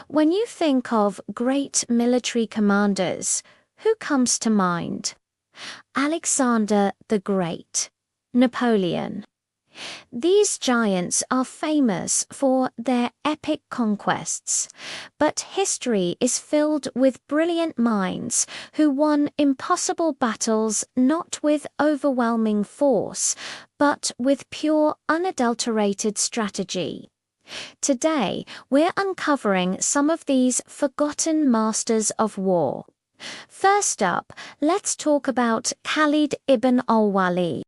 When you think of great military commanders, who comes to mind? Alexander the Great, Napoleon. These giants are famous for their epic conquests, but history is filled with brilliant minds who won impossible battles not with overwhelming force, but with pure, unadulterated strategy. Today, we're uncovering some of these forgotten masters of war. First up, let's talk about Khalid ibn al-Walid.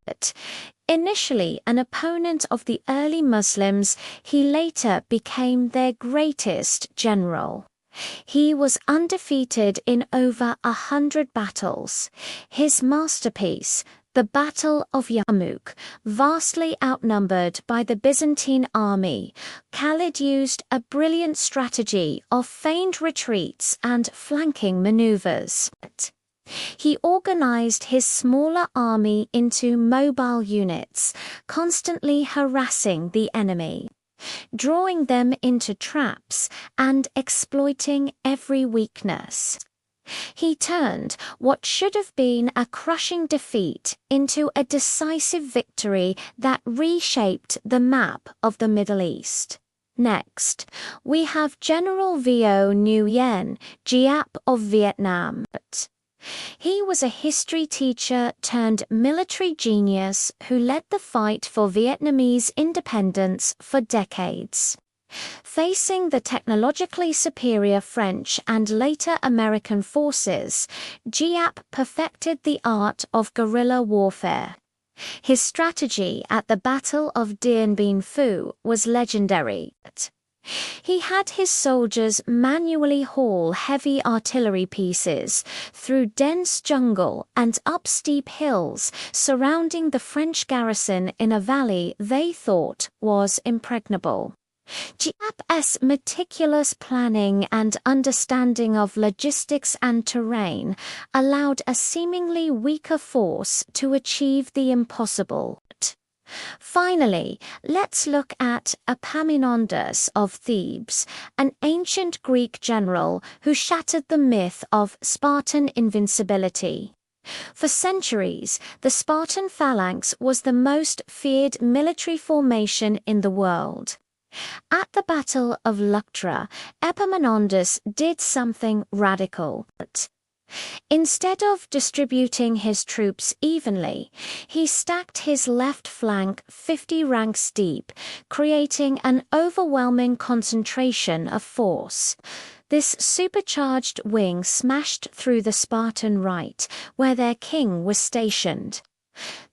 Initially an opponent of the early Muslims, he later became their greatest general. He was undefeated in over 100 battles. His masterpiece, the Battle of Yarmouk, vastly outnumbered by the Byzantine army, Khalid used a brilliant strategy of feigned retreats and flanking maneuvers. He organized his smaller army into mobile units, constantly harassing the enemy, drawing them into traps and exploiting every weakness. He turned what should have been a crushing defeat into a decisive victory that reshaped the map of the Middle East. Next, we have General Vo Nguyen Giap of Vietnam. He was a history teacher turned military genius who led the fight for Vietnamese independence for decades. Facing the technologically superior French and later American forces, Giap perfected the art of guerrilla warfare. His strategy at the Battle of Dien Bien Phu was legendary. He had his soldiers manually haul heavy artillery pieces through dense jungle and up steep hills surrounding the French garrison in a valley they thought was impregnable. Giap's meticulous planning and understanding of logistics and terrain allowed a seemingly weaker force to achieve the impossible. Finally, let's look at Epaminondas of Thebes, an ancient Greek general who shattered the myth of Spartan invincibility. For centuries, the Spartan phalanx was the most feared military formation in the world. At the Battle of Leuctra, Epaminondas did something radical. Instead of distributing his troops evenly, he stacked his left flank 50 ranks deep, creating an overwhelming concentration of force. This supercharged wing smashed through the Spartan right, where their king was stationed.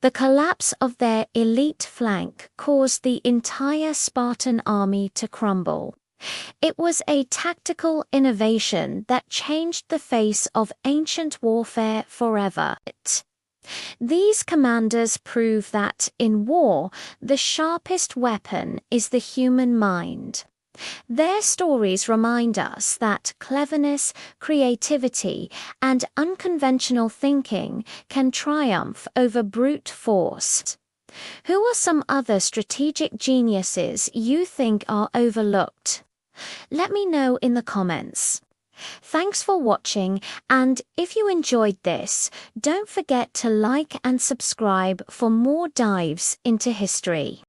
The collapse of their elite flank caused the entire Spartan army to crumble. It was a tactical innovation that changed the face of ancient warfare forever. These commanders prove that, in war, the sharpest weapon is the human mind. Their stories remind us that cleverness, creativity, and unconventional thinking can triumph over brute force. Who are some other strategic geniuses you think are overlooked? Let me know in the comments. Thanks for watching, and if you enjoyed this, don't forget to like and subscribe for more dives into history.